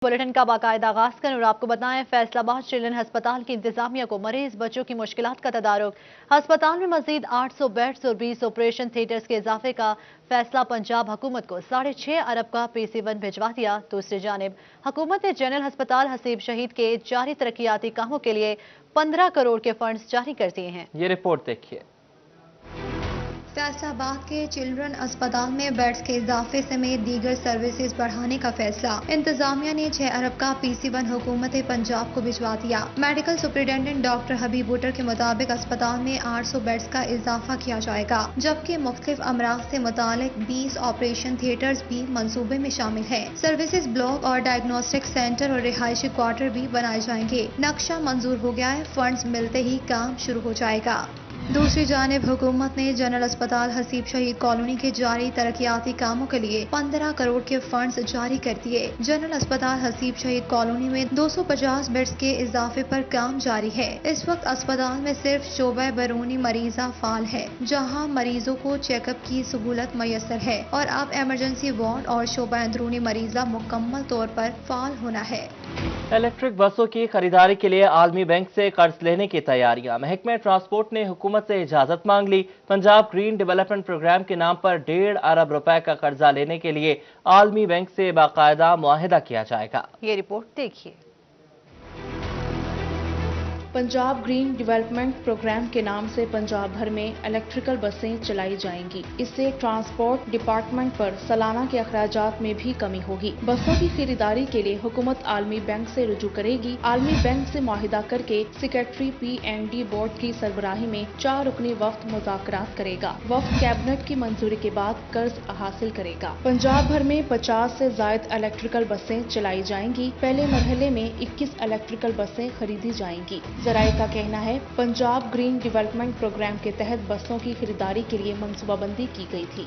Bulletin का बाकायदा आगाज करें और आपको बताएं, फैसलाबाद चिल्ड्रन अस्पताल की इंतजामिया को मरीज बच्चों की मुश्किलात का तदारुक। अस्पताल में मजीद 800 बेड्स और 20 ऑपरेशन थिएटर्स के इजाफे का फैसला पंजाब हुकूमत को 6.5 अरब का PC1 भिजवा दिया। दूसरी जानिब हुकूमत ने जनरल अस्पताल हसीब शहीद के जारी तरक्याती कामों के लिए 15 करोड़ के फंड्स जारी कर दिए हैं। ये रिपोर्ट देखिए। फैसलाबाद के चिल्ड्रन अस्पताल में बेड्स के इजाफे समेत दीगर सर्विसेज बढ़ाने का फैसला इंतजामिया ने 6 अरब का PC1 हुकूमत पंजाब को भिजवा दिया। मेडिकल सुपरिटेंडेंट डॉक्टर हबीब बुटर के मुताबिक अस्पताल में 800 बेड्स का इजाफा किया जाएगा, जबकि मुख्तलिफ अमराज से मुतालिक 20 ऑपरेशन थिएटर्स भी मंसूबे में शामिल है। सर्विसेज ब्लॉक और डायग्नोस्टिक सेंटर और रिहायशी क्वार्टर भी बनाए जाएंगे। नक्शा मंजूर हो गया है, फंड्स मिलते ही काम शुरू हो जाएगा। दूसरी जानिब हुकूमत ने जनरल अस्पताल हसीब शहीद कॉलोनी के जारी तरक्याती कामों के लिए 15 करोड़ के फंड्स जारी कर दिए। जनरल अस्पताल हसीब शहीद कॉलोनी में 250 बेड्स के इजाफे पर काम जारी है। इस वक्त अस्पताल में सिर्फ शोबा बैरूनी मरीजा फाल है, जहां मरीजों को चेकअप की सहूलत मैसर है, और अब इमरजेंसी वार्ड और शोबा अंदरूनी मरीजा मुकम्मल तौर पर फाल होना है। इलेक्ट्रिक बसों की खरीदारी के लिए आलमी बैंक से कर्ज लेने की तैयारियां। महकमे ट्रांसपोर्ट ने हुकूमत से इजाजत मांग ली। पंजाब ग्रीन डेवलपमेंट प्रोग्राम के नाम पर 1.5 अरब रुपए का कर्जा लेने के लिए आलमी बैंक से बाकायदा मुआहिदा किया जाएगा। ये रिपोर्ट देखिए। पंजाब ग्रीन डेवलपमेंट प्रोग्राम के नाम से पंजाब भर में इलेक्ट्रिकल बसें चलाई जाएंगी। इससे ट्रांसपोर्ट डिपार्टमेंट पर सालाना के अखराजात में भी कमी होगी। बसों की खरीदारी के लिए हुकूमत आलमी बैंक से रुजू करेगी। आलमी बैंक से मुआहिदा करके सेक्रेटरी PND बोर्ड की सरबराही में 4 रुकनी वफ्द मुज़ाकरात करेगा। वफ्द कैबिनेट की मंजूरी के बाद कर्ज हासिल करेगा। पंजाब भर में 50 से जायद इलेक्ट्रिकल बसें चलाई जाएंगी। पहले मरहले में 21 इलेक्ट्रिकल बसें खरीदी जाएंगी। ज़राए का कहना है, पंजाब ग्रीन डेवलपमेंट प्रोग्राम के तहत बसों की खरीदारी के लिए मंसूबाबंदी की गई थी।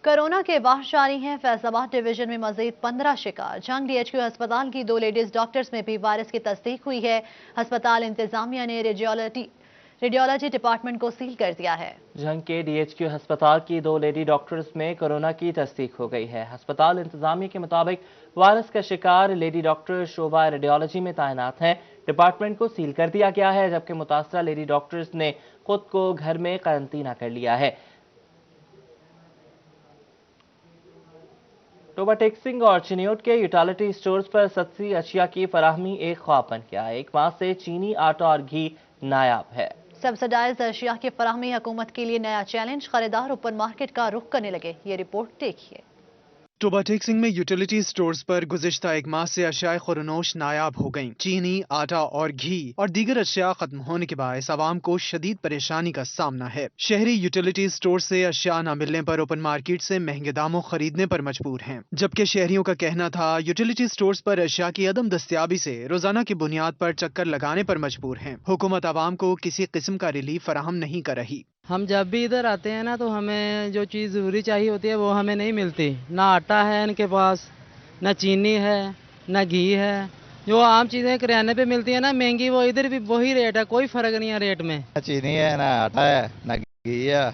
कोरोना के बाहर जारी हैं। फैसलाबाद डिवीजन में मजीद 15 शिकार। जंग DHQ अस्पताल की 2 लेडीज डॉक्टर्स में भी वायरस की तस्दीक हुई है। अस्पताल इंतजामिया ने रेडियोलॉजी डिपार्टमेंट को सील कर दिया है। जंग के DHQ अस्पताल की 2 लेडी डॉक्टर्स में कोरोना की तस्दीक हो गई है। अस्पताल इंतजामिया के मुताबिक वायरस का शिकार लेडी डॉक्टर शोबा रेडियोलॉजी में तैनात हैं। डिपार्टमेंट को सील कर दिया गया है, जबकि मुतासरा लेडी डॉक्टर्स ने खुद को घर में क्वारंटीना कर लिया है। टोबा टेक्सिंग और चिन्योट के यूटिलिटी स्टोर्स पर सस्ती अशिया की फराहमी एक ख्वाब बन गया है। एक माह से चीनी आटा और घी नायाब है। सब्सिडाइज्ड अशिया की फराहमी हुकूमत के लिए नया चैलेंज। खरीदार ओपन मार्केट का रुख करने लगे। ये रिपोर्ट देखिए। टोबा टेक्सिंग में यूटिलिटी स्टोर्स पर गुज़िश्ता एक माह से अशियाए खुरनोश नायाब हो गईं। चीनी, आटा और घी और दीगर अशिया खत्म होने के बायस आवाम को शदीद परेशानी का सामना है। शहरी यूटिलिटी स्टोर से अशिया न मिलने पर ओपन मार्केट से महंगे दामों खरीदने पर मजबूर हैं, जबकि शहरियों का कहना था यूटिलिटी स्टोर्स पर अशिया की अदम दस्तियाबी से रोजाना की बुनियाद पर चक्कर लगाने पर मजबूर हैं। हुकूमत आवाम को किसी किस्म का रिलीफ फराहम नहीं कर रही। हम जब भी इधर आते हैं ना, तो हमें जो चीज़ ज़रूरी चाहिए होती है वो हमें नहीं मिलती। ना आटा है इनके पास, ना चीनी है, ना घी है। जो आम चीज़ें किराने पे मिलती है ना महंगी, वो इधर भी वही रेट है, कोई फ़र्क नहीं है रेट में। ना चीनी है, ना आटा है, ना घी है।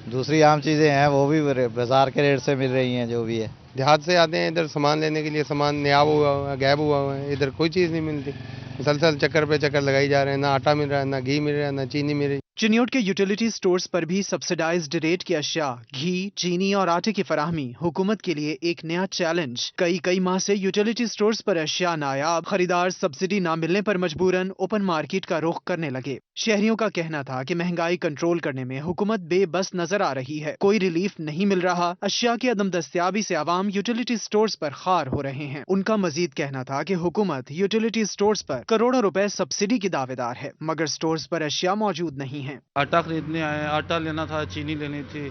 दूसरी आम चीज़ें हैं वो भी बाजार के रेट से मिल रही हैं। जो भी है, देहात से आते हैं इधर सामान लेने के लिए, सामान न्याब हुआ हुआ है, गैब हुआ हुआ है। इधर कोई चीज़ नहीं मिलती। मुसलसल चक्कर पे चक्कर लगाई जा रहे हैं। ना आटा मिल रहा है, ना घी मिल रहा है, ना चीनी मिल रही है। चिन्योट के यूटिलिटी स्टोर्स पर भी सब्सिडाइज्ड रेट की अशिया, घी, चीनी और आटे की फराहमी हुकूमत के लिए एक नया चैलेंज। कई माह से यूटिलिटी स्टोर्स पर अशिया नायाब। खरीदार सब्सिडी ना मिलने पर मजबूरन ओपन मार्केट का रुख करने लगे। शहरियों का कहना था कि महंगाई कंट्रोल करने में हुकूमत बेबस नजर आ रही है, कोई रिलीफ नहीं मिल रहा। अशिया की अदम दस्तियाबी से आवाम यूटिलिटी स्टोर्स पर खार हो रहे हैं। उनका मजीद कहना था कि हुकूमत यूटिलिटी स्टोर्स पर करोड़ों रुपए सब्सिडी की दावेदार है, मगर स्टोर्स पर अशिया मौजूद नहीं है। आटा खरीदने आए, आटा लेना था, चीनी लेनी थी,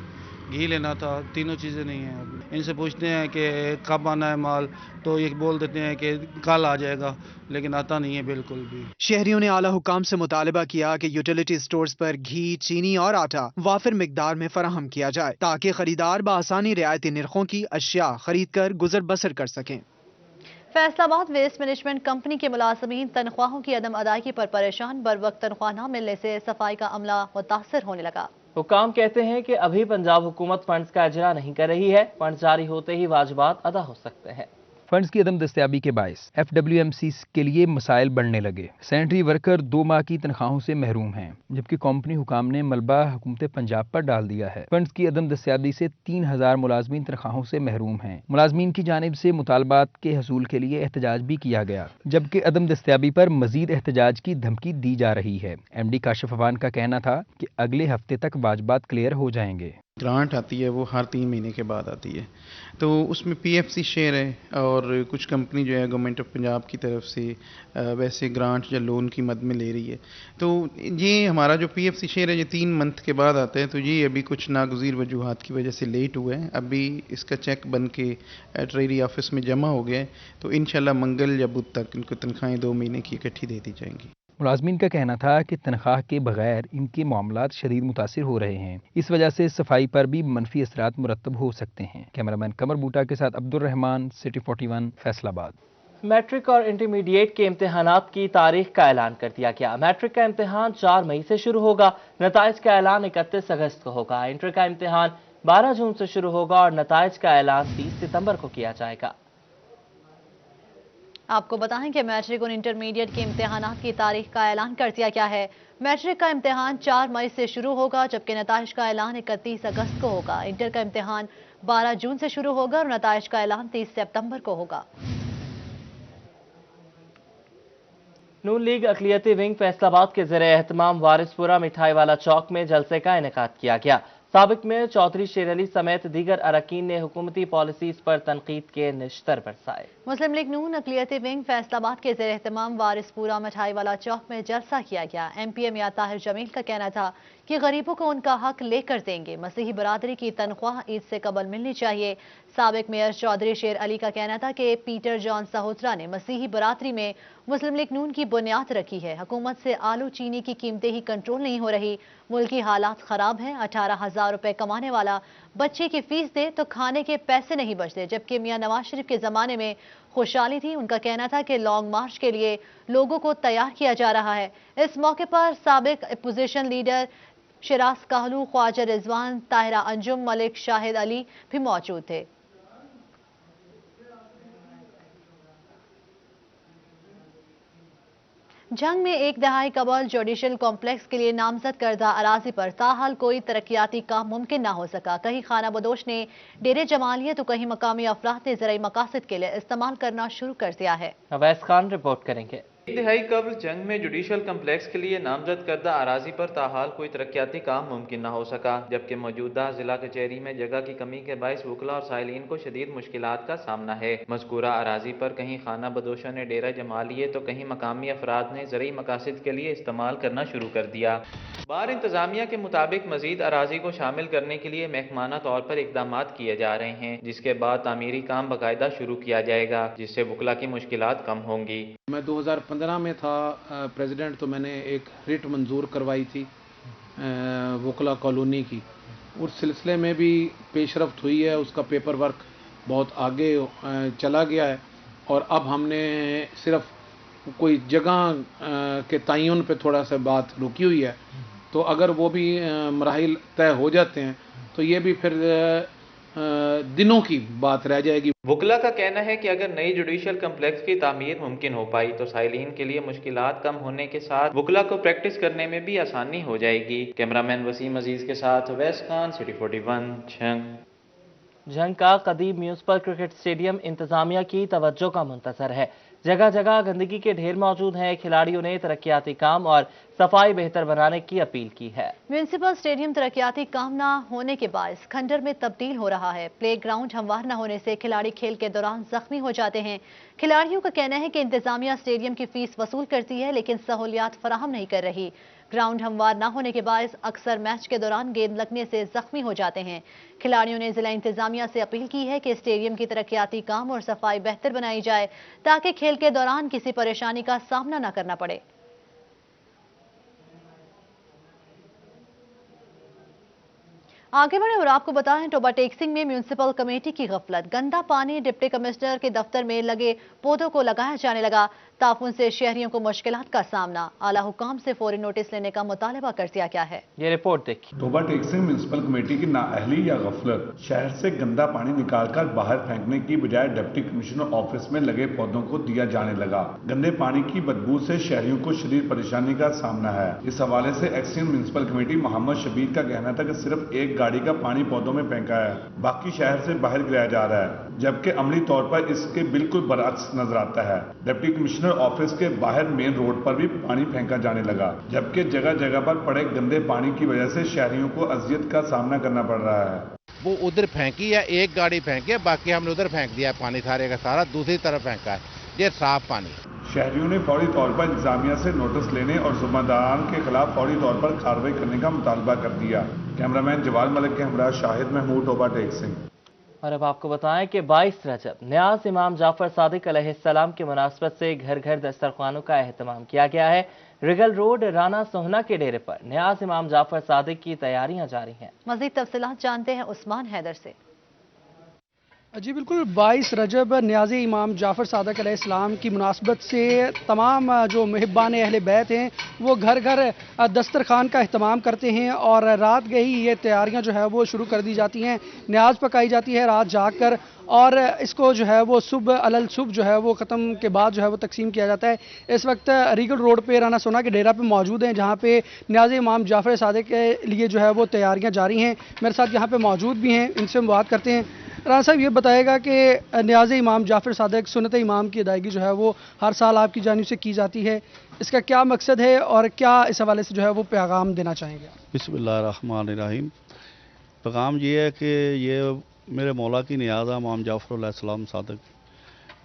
घी लेना था, तीनों चीज़ें नहीं हैं। इनसे पूछते हैं कि कब आना है माल, तो ये बोल देते हैं कि कल आ जाएगा, लेकिन आता नहीं है बिल्कुल भी। शहरियों ने आला हुकाम से मुतालबा किया कि यूटिलिटी स्टोर्स पर घी, चीनी और आटा वाफिर मिकदार में फराहम किया जाए, ताकि खरीदार बआसानी रियायती निर्खों की अशिया खरीद कर गुजर बसर कर सकें। फैसलाबाद वेस्ट मैनेजमेंट कंपनी के मुलाजमीन तनख्वाहों की अदम अदायगी पर परेशान। बर वक्त तनख्वाह न मिलने से सफाई का अमला मुतासर होने लगा। हुकाम कहते हैं कि अभी पंजाब हुकूमत फंड्स का इजरा नहीं कर रही है। फंड्स जारी होते ही वाजिबात अदा हो सकते हैं। फंड्स की अदम दस्तयाबी के बायस FWMC के लिए मसाइल बढ़ने लगे। सैनिटरी वर्कर 2 माह की तनख्वाहों से महरूम हैं, जबकि कंपनी हुकाम ने मलबा हुकूमत पंजाब पर डाल दिया है। फंड्स की अदम दस्तयाबी से 3000 मुलाजमीन तनख्वाहों से महरूम हैं। मुलाजमीन की जानिब से मुतालबात के हसूल के लिए एहतजाज भी किया गया, जबकि अदम दस्तयाबी पर मजीद एहतजाज की धमकी दी जा रही है। MD काशिफ अफान का कहना था कि अगले हफ्ते तक वाजबात क्लियर हो जाएंगे। ग्रांट आती है वो हर 3 महीने के बाद आती है, तो उसमें PFC शेयर है और कुछ कंपनी जो है गवर्नमेंट ऑफ पंजाब की तरफ से वैसे ग्रांट या लोन की मद में ले रही है। तो ये हमारा जो PFC शेयर है ये 3 मंथ के बाद आता है, तो ये अभी कुछ नागुज़ीर वजूहात की वजह से लेट हुआ है। अभी इसका चेक बन के ट्रेजरी ऑफिस में जमा हो गया है, तो इंशाल्लाह मंगल या बुध तक इनको तनख्वाहें 2 महीने की इकट्ठी दे दी जाएंगी। मुलाजमीन का कहना था कि तनख्वाह के बगैर इनके मामलात शदीद मुतासिर हो रहे हैं। इस वजह से सफाई पर भी मनफी असरात मुरतब हो सकते हैं। कैमरामैन कमर बूटा के साथ अब्दुल रहमान, सिटी 41, फैसलाबाद। मैट्रिक और इंटरमीडिएट के इम्तिहानात की तारीख का ऐलान कर दिया गया। मैट्रिक का इम्तिहान 4 मई से शुरू होगा, नताइज का ऐलान 31 अगस्त को होगा। इंटर का इम्तिहान 12 जून से शुरू होगा और नताइज का ऐलान 30 सितंबर को किया जाएगा। आपको बताएं कि मैट्रिक और इंटरमीडिएट के इम्तिहानात की तारीख का ऐलान कर दिया गया है। मैट्रिक का इम्तिहान 4 मई से शुरू होगा, जबकि नताइज का ऐलान 31 अगस्त को होगा। इंटर का इम्तिहान 12 जून से शुरू होगा और नताइज का ऐलान 30 सितंबर को होगा। नून लीग अक़लियती विंग फैसलाबाद के ज़रिए एहतमाम वारिसपुरा मिठाई वाला चौक में जलसे का इनेकाद किया गया। साबिक में चौधरी शेर अली समेत दीगर अरकान ने हुकूमती पॉलिसीज पर तनकीद के निश्तर बरसाए। मुस्लिम लीग नून अक़लियती विंग फैसलाबाद के ज़रिए एहतमाम वारिसपुरा मिठाई वाला चौक में जलसा किया गया। MPA मियां ताहिर जमील का कहना था कि गरीबों को उनका हक लेकर देंगे। मसीही बरादरी की तनख्वाह ईद से कबल मिलनी चाहिए। साबिक मेयर चौधरी शेर अली का कहना था कि पीटर जॉन सहोत्रा ने मसीही बरादरी में मुस्लिम लीग नून की बुनियाद रखी है। हुकूमत से आलू चीनी की कीमतें ही कंट्रोल नहीं हो रही, मुल्की हालात खराब हैं। 18,000 रुपए कमाने वाला बच्चे की फीस दे तो खाने के पैसे नहीं बचते, जबकि मियां नवाज शरीफ के जमाने में खुशहाली थी। उनका कहना था कि लॉन्ग मार्च के लिए लोगों को तैयार किया जा रहा है। इस मौके पर साबिक अपोजिशन लीडर शिराज कहलू, ख्वाजा रिजवान, ताहिरा अंजुम, मलिक शाहिद अली भी मौजूद थे। जंग में एक दहाई कबल जुडिशल कॉम्प्लेक्स के लिए नामजद करदा अराजी पर ताहाल कोई तरक्याती काम मुमकिन न हो सका। कहीं खाना बदोश ने डेरे जमालिया तो कहीं मकामी अफराद ने ज़राई मकासद के लिए इस्तेमाल करना शुरू कर दिया है। अवैस खान रिपोर्ट करेंगे। एक दिहाई कबल जंग में जुडिशल कम्प्लेक्स के लिए नामजद करदा अराजी पर ताहाल कोई तरक्याती काम मुमकिन न हो सका, जबकि मौजूदा जिला कचहरी में जगह की कमी के बायस वकला और साइलिन को शदीद मुश्किलात का सामना है। मज़कूरा अराजी पर कहीं खाना बदोशा ने डेरा जमा लिए तो कहीं मकामी अफराद ने ज़रूरी मकासद के लिए इस्तेमाल करना शुरू कर दिया। बार इंतजामिया के मुताबिक मजीद अराजी को शामिल करने के लिए महकमाना तौर पर इकदाम किए जा रहे हैं, जिसके बाद तामीरी काम बाकायदा शुरू किया जाएगा, जिससे वकला की मुश्किलात कम होंगी। मैं 2015 में था प्रेसिडेंट, तो मैंने एक रिट मंजूर करवाई थी वकला कॉलोनी की। उस सिलसिले में भी पेशरफ्त हुई है, उसका पेपर वर्क बहुत आगे चला गया है और अब हमने सिर्फ कोई जगह के तयन पे थोड़ा सा बात रुकी हुई है। तो अगर वो भी मराहिल तय हो जाते हैं तो ये भी फिर दिनों की बात रह जाएगी। वकला का कहना है कि अगर नई जुडिशल कम्प्लेक्स की तामीर मुमकिन हो पाई तो साइलिन के लिए मुश्किलात कम होने के साथ वकला को प्रैक्टिस करने में भी आसानी हो जाएगी। कैमरामैन वसीम अजीज के साथ अवैस खान, सिटी 41, जंग का कदीम म्यूनसिपल क्रिकेट स्टेडियम इंतजामिया की तवज्जो का मुंतजर है। जगह जगह गंदगी के ढेर मौजूद हैं। खिलाड़ियों ने तरक्याती काम और सफाई बेहतर बनाने की अपील की है। म्यूनसिपल स्टेडियम तरक्याती काम न होने के बायस खंडर में तब्दील हो रहा है। प्ले ग्राउंड हमवार न होने से खिलाड़ी खेल के दौरान जख्मी हो जाते हैं। खिलाड़ियों का कहना है कि इंतजामिया स्टेडियम की फीस वसूल करती है, लेकिन सहूलियात फराहम नहीं कर रही। ग्राउंड हमवार न होने के बायस अक्सर मैच के दौरान गेंद लगने से जख्मी हो जाते हैं। खिलाड़ियों ने जिला इंतजामिया से अपील की है कि स्टेडियम की तरक्याती काम और सफाई बेहतर बनाई जाए ताकि खेल के दौरान किसी परेशानी का सामना न करना पड़े। आगे बढ़े और आपको बताएं, टोबा टेक्सिंग में म्यूनिसिपल कमेटी की गफलत। गंदा पानी डिप्टी कमिश्नर के दफ्तर में लगे पौधों को लगाया जाने लगा। ताफुन से शहरियों को मुश्किलात का सामना। आला हुकाम से फौरी नोटिस लेने का मुतालबा कर दिया गया है। ये रिपोर्ट देखिए। टोबा टेक्सिंग म्यूनिसिपल कमेटी की नाअहली या गफलत। शहर से गंदा पानी निकालकर बाहर फेंकने की बजाय डिप्टी कमिश्नर ऑफिस में लगे पौधों को दिया जाने लगा। गंदे पानी की बदबू से शहरियों को शदीद परेशानी का सामना है। इस हवाले से एक्सियन म्यूनिसिपल कमेटी मोहम्मद शबीर का कहना था कि सिर्फ एक गाड़ी का पानी पौधों में फेंका है, बाकी शहर से बाहर गिराया जा रहा है, जबकि अमली तौर पर इसके बिल्कुल बरअक्स नजर आता है। डिप्टी कमिश्नर ऑफिस के बाहर मेन रोड पर भी पानी फेंका जाने लगा, जबकि जगह जगह पर पड़े गंदे पानी की वजह से शहरियों को अजियत का सामना करना पड़ रहा है। वो उधर फेंकी है, एक गाड़ी फेंकी है, बाकी हमने उधर फेंक दिया पानी सारे का सारा, दूसरी तरफ फेंका है। ये साफ पानी। शहरियों ने फौरी तौर पर इंतजामिया से नोटिस लेने और जिम्मेदारान के खिलाफ फौरी तौर पर कार्रवाई करने का मुतालबा कर दिया। कैमरामैन जवाल मलिक के हमरा शाहिद महमूद, टोबा टेक्सिंग। और अब आपको बताएं कि 22 रजब न्याज इमाम जाफर सादिक अलैहिस्सलाम की मुनासबत से घर घर दस्तरखानों का एहतमाम किया गया है। रिगल रोड राना सोहना के डेरे पर न्याज इमाम जाफर सादिक की तैयारियां जारी हैं। मजीद तफसीलात जानते हैं उस्मान हैदर से। जी बिल्कुल, 22 रजब न्याज़ इमाम जाफ़र सादिक अलैहिस्सलाम की मुनासबत से तमाम जो मुहिब्बान अहले बैत हैं वो घर घर दस्तरखान का अहतमाम करते हैं और रात गए ही ये तैयारियां जो है वो शुरू कर दी जाती हैं। न्याज पकाई जाती है रात जाग कर और इसको जो है वो सुबह अलल सुबह जो है वो ख़त्म के बाद जो है वो तकसीम किया जाता है। इस वक्त रीगल रोड पे राना सोना के डेरा पे मौजूद हैं, जहाँ पे न्याज़ इमाम जाफ़र सादिक के लिए जो है वो तैयारियाँ जारी हैं। मेरे साथ यहाँ पे मौजूद भी हैं, इनसे हम बात करते हैं। राना साहब, ये बताएगा कि न्याज़ इमाम जाफ़र सादिक सुन्नत इमाम की अदायगी जो है वो हर साल आपकी जानिब से की जाती है, इसका क्या मकसद है और क्या इस हवाले से जो है वो पैगाम देना चाहेंगे? बिस्मिल्लाहिर्रहमानिर्रहीम। पैगाम ये है कि ये मेरे मौला की नियाज़ है इमाम जाफ़र अलैहिस्सलाम सादिक,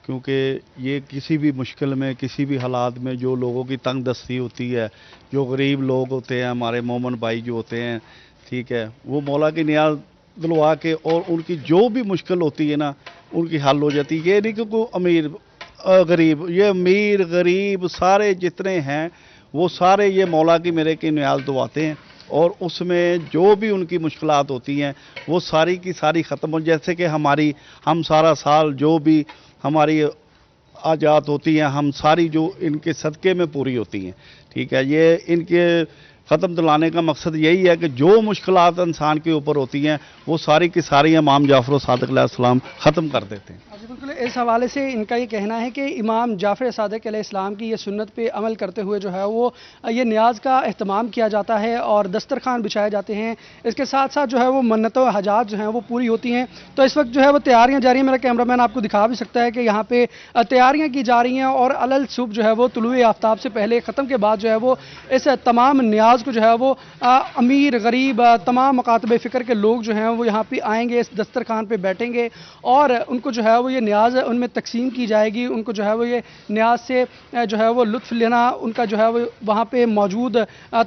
क्योंकि ये किसी भी मुश्किल में, किसी भी हालात में जो लोगों की तंग दस्ती होती है, जो गरीब लोग होते हैं, हमारे मोमन भाई जो होते हैं, ठीक है, वो मौला की नियाज़ दिलवा के और उनकी जो भी मुश्किल होती है ना उनकी हल हो जाती है। ये नहीं कि कोई अमीर गरीब, ये अमीर गरीब सारे जितने हैं वो सारे ये मौला की मेरे की नियाज़ दिलवाते हैं और उसमें जो भी उनकी मुश्किलात होती हैं वो सारी की सारी ख़त्म हो। जैसे कि हम सारा साल जो भी हमारी आजात होती हैं हम सारी जो इनके सदक़े में पूरी होती हैं, ठीक है। ये इनके ख़त्म दिलाने का मकसद यही है कि जो मुश्किलात इंसान के ऊपर होती हैं वो सारी की सारी इमाम जाफ़र सादिक अलैहिस्सलाम ख़त्म कर देते हैं। बिल्कुल, इस हवाले से इनका ये कहना है कि इमाम जाफ़र सादिक अलैहिस्सलाम की ये सुन्नत पे अमल करते हुए जो है वो ये न्याज का अहतमाम किया जाता है और दस्तरखान बिछाए जाते हैं। इसके साथ साथ जो है वो मन्नत व हजात जो हैं वो पूरी होती हैं। तो इस वक्त जो है वो तैयारियाँ जारी हैं। मेरा कैमरामैन आपको दिखा भी सकता है कि यहाँ पे तैयारियाँ की जा रही हैं और अलल सुबह जो है वो तुलुए आफ्ताब से पहले ख़त्म के बाद जो है वो इस तमाम न्याज को जो है वो अमीर गरीब तमाम मकातबे फ़िक्र के लोग जो हैं वो यहाँ पे आएंगे, इस दस्तरखान पे बैठेंगे और उनको जो है वो ये न्याज उनमें तकसीम की जाएगी। उनको जो है वो ये न्याज से जो है वो लुत्फ लेना उनका जो है वो वहाँ पे मौजूद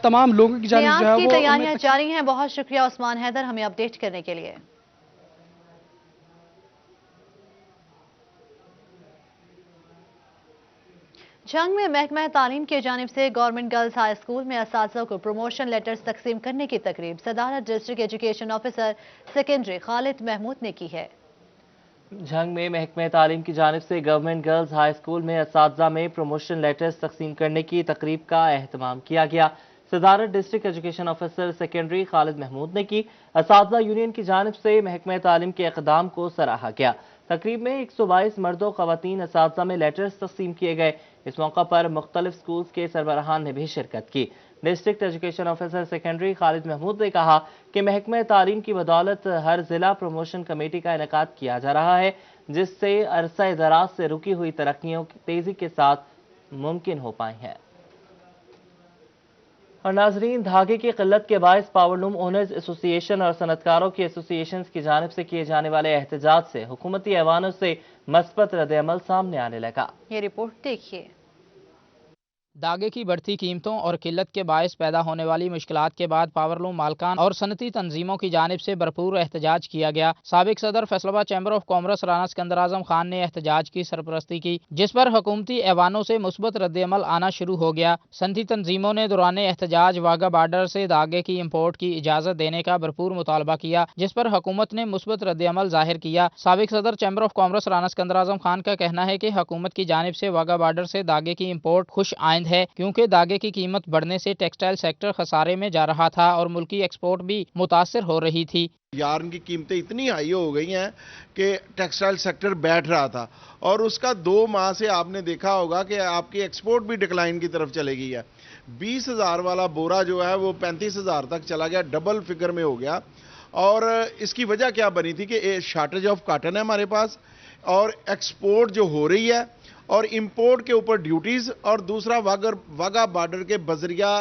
तमाम लोगों की जानिब जो है वो तैयारियां जारी हैं। बहुत शुक्रिया उस्मान हैदर हमें अपडेट करने के लिए। जंग में महकमा तालीम की जानिब से गवर्नमेंट गर्ल्स हाई स्कूल में असातिज़ा को प्रमोशन लेटर्स तकसीम करने की तकरीब सदारत district education officer secondary Khalid Mahmood ने की है। जंग में महकमा तालीम की जानिब से गवर्नमेंट गर्ल्स हाई स्कूल में असातिज़ा में प्रमोशन लेटर्स तकसीम करने की तकरीब का अहतमाम किया गया। सदारत district education officer secondary Khalid Mahmood ने की। असातिज़ा यूनियन की जानिब से महकमा तालीम के इक़दाम को सराहा गया। तकरीब में 122 मर्दों ख़वातीन असातिज़ा में लेटर्स तकसीम किए गए। इस मौका पर मुख्तलिफ स्कूल्स के सरबराहान ने भी शिरकत की। District education officer secondary Khalid Mahmood ने कहा कि महकमा तालीम की बदौलत हर जिला प्रमोशन कमेटी का इनेकाद किया जा रहा है, जिससे अरसा दराज से रुकी हुई तरक्कियों तेजी के साथ मुमकिन हो पाई हैं। और नाजरीन, धागे की किल्लत के बायस पावरलूम ओनर्स एसोसिएशन और सनतकारों की एसोसिएशन की जानिब से किए जाने वाले एहतजाज से हुकूमती ऐवानों से मस्बत रद्द-ए-अमल सामने आने लगा। ये रिपोर्ट देखिए। दागे की बढ़ती कीमतों और किल्लत के बायस पैदा होने वाली मुश्किलात के बाद पावरलूम मालकान और सनती तंजीमों की जानिब से भरपूर एहतजाज किया गया। साबिक सदर Faisalabad chamber of commerce Rana Sikandar Azam Khan ने एहतजाज की सरपरस्ती की, जिस पर हुकूमती ऐवानों से मुस्बत रद्द-ए-अमल आना शुरू हो गया। सनती तंजीमों ने दौरान एहतजाज वाघा बॉर्डर से दागे की इम्पोर्ट की इजाज़त देने का भरपूर मुतालबा किया, जिस पर हुकूमत ने मुस्बत रद्द-ए-अमल जाहिर किया। साबिक सदर chamber of commerce Rana Sikandar Azam Khan का कहना है कि हुकूमत की जानिब से वाघा बॉर्डर से दागे की इम्पोर्ट खुश आइंद है, क्योंकि दागे की कीमत बढ़ने से टेक्सटाइल सेक्टर खसारे में जा रहा था और मुल्की एक्सपोर्ट भी मुतासर हो रही थी। यार्न की कीमतें इतनी हाई हो गई हैं कि टेक्सटाइल सेक्टर बैठ रहा था और उसका 2 माह से आपने देखा होगा कि आपकी एक्सपोर्ट भी डिक्लाइन की तरफ चली गई है। 20,000 वाला बोरा जो है वो 35,000 तक चला गया, डबल फिगर में हो गया। और इसकी वजह क्या बनी थी कि शॉर्टेज ऑफ कॉटन है हमारे पास और एक्सपोर्ट जो हो रही है और इंपोर्ट के ऊपर ड्यूटीज और दूसरा वाघा बॉर्डर के बजरिया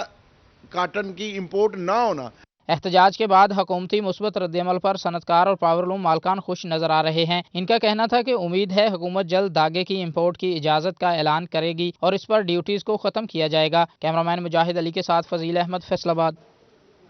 कॉटन की इंपोर्ट ना होना। एहतजाज के बाद हुकूमती मुस्बत रद्द-ए-अमल पर सनतकार और पावरलूम मालकान खुश नजर आ रहे हैं। इनका कहना था कि उम्मीद है हुकूमत जल्द दागे की इंपोर्ट की इजाजत का ऐलान करेगी और इस पर ड्यूटीज को खत्म किया जाएगा। कैमरामैन मुजाहिद अली के साथ फजील अहमद, फैसलाबाद।